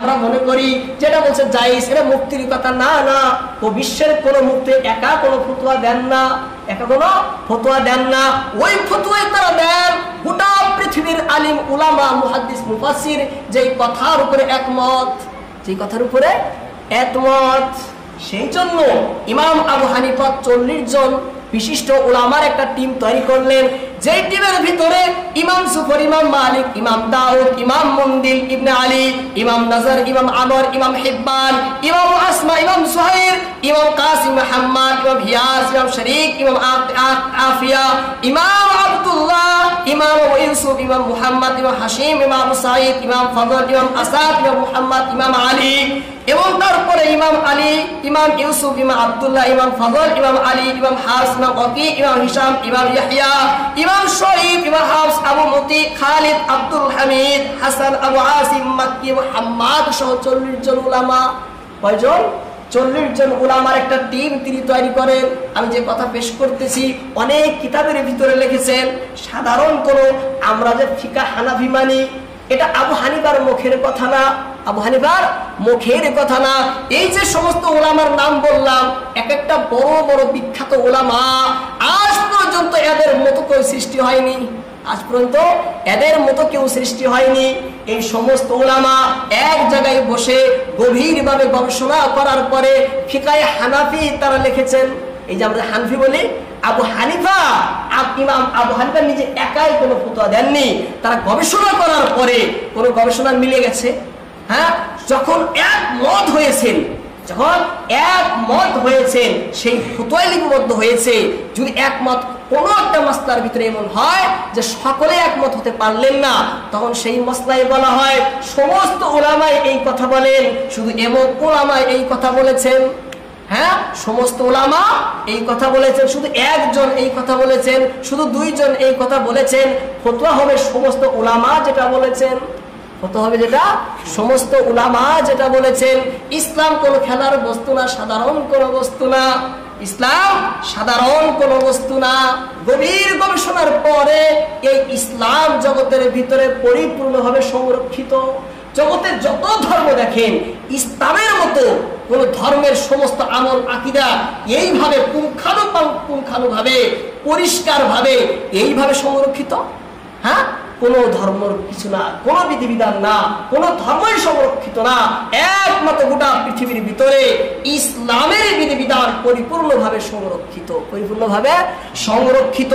আমরা মনে করি যেটা বলছে জায়েজ এটা মুফতির কথা, না না, ও বিশ্বের কোন মুফতি একা কোনো ফতোয়া দেন না, একা কোনো ফতোয়া দেন না, ওই ফতোয়াই তারা দেন গোটা পৃথিবীর আলিম উলামা মুহাদ্দিস মুফাসসির যেই কথার উপরে একমত, যেই কথার উপরে একমত। সেই জন্য ইমাম আবু হানিফা 40 জন বিশিষ্ট উলামার একটা টিম তৈরি করলেন, যেই টিমের ভিতরে ইমাম সুফর, ইমাম মালিক, ইমাম দাউদ, ইমাম মুনদিল ইবনে আলী, ইমাম নজর, ইমাম আমর, ইমাম হিব্বান, ইমাম আসমা, ইমাম সুহাইর, ইমাম কাসিম মুহাম্মদ, ইমাম হিয়াস, ইমাম শরীক, ইমাম আফিয়া, ইমাম আব্দুল্লাহ, ইমাম ইউসুফ, ইমাম মুহাম্মদ, ইমাম হাশিম, ইমাম সাঈদ, ইমাম ফজল, ইমাম আসাদ, ইমাম মুহাম্মদ, ইমাম আলী, এবং তারপরে ইমাম আলী, ইমাম ইউসুফ, ইমাম আব্দুল্লাহ, ইমাম ফজল, ইমাম আলী, ইমাম হাস, ইমাম ওয়াকি, ইমাম হিশাম, ইমাম ইয়াহইয়া, ইমাম শরীফ, ইমাম হাফস, আবু মতি, খালিদ, আব্দুল হামিদ, হাসান, আবু আসিম মাক্কি, মুহাম্মদ সহ 40 জন উলামা। কয়জন? 40 জন উলামার একটা টিম তিনি তৈরি করেন। আমি যে কথা পেশ করতেছি অনেক কিতাবের ভিতরে লিখেছেন। সাধারণ কোন আমরা যে ফিকাহ হানাফি মানি, এটা আবু হানিফার মুখের কথা না, আবু হানিফার মুখের কথা না। এই যে সমস্ত উলামার নাম বললাম, এক একটা বড় বড় বিখ্যাত উলামা, আজ পর্যন্ত এদের মতো কেউ সৃষ্টি হয়নি, আজ পর্যন্ত এদের মতো কেউ সৃষ্টি হয়নি। এই সমস্ত উলামা এক জায়গায় বসে গভীরভাবে গবেষণা করার পরে ফিকায়ে হানাফি তারা লিখেছেন। এই যে আমরা হানফি বলি, আবু হানিফা, ইমাম আবু হানিফা নিজে একাই কোনো ফতোয়া দেননি, তারা গবেষণা করার পরে কোনো গবেষণা মিলে গেছে। হ্যাঁ, যখন একমত হয়েছেন, যখন একমত হয়েছেন, সেই ফতোয়া লিপিবদ্ধ হয়েছে। যদি একমত কোনো একটা মাসলার ভিতরে এমন হয় যে সকলে একমত হতে পারলেন না, তখন সেই মাসলায় বলা হয় সমস্ত উলামায়ে এই কথা বলেন, শুধু এমন উলামায়ে এই কথা বলেছেন। হ্যাঁ, সমস্ত উলামা এই কথা বলেছেন, শুধু একজন এই কথা বলেছেন, শুধু 2 জন এই কথা বলেছেন। ফতোয়া হবে সমস্ত উলামা যেটা বলেছেন, ফতোয়া হবে যেটা সমস্ত উলামা যেটা বলেছেন। ইসলাম কোনো খেলার বস্তু না, সাধারণ কোনো বস্তু না, ইসলাম সাধারণ কোনো বস্তু না। গভীর গবেষণার পরে এই ইসলাম জগতের ভিতরে পরিপূর্ণভাবে সংরক্ষিত। জগতে যত ধর্ম দেখেন, ইসলামের মতো কোন ধর্মের সমস্ত আমল আকীদা এইভাবে পুঙ্খানুপুঙ্খানুভাবে পরিষ্কারভাবে এইভাবে সংরক্ষিত, হ্যাঁ, কোন ধর্মের কিছু না, কোন বিধিবিধান না, কোন ধর্মই সংরক্ষিত না। একমাত্র গোটা পৃথিবীর ভিতরে ইসলামের বিধিবিধান পরিপূর্ণভাবে সংরক্ষিত, পরিপূর্ণভাবে সংরক্ষিত।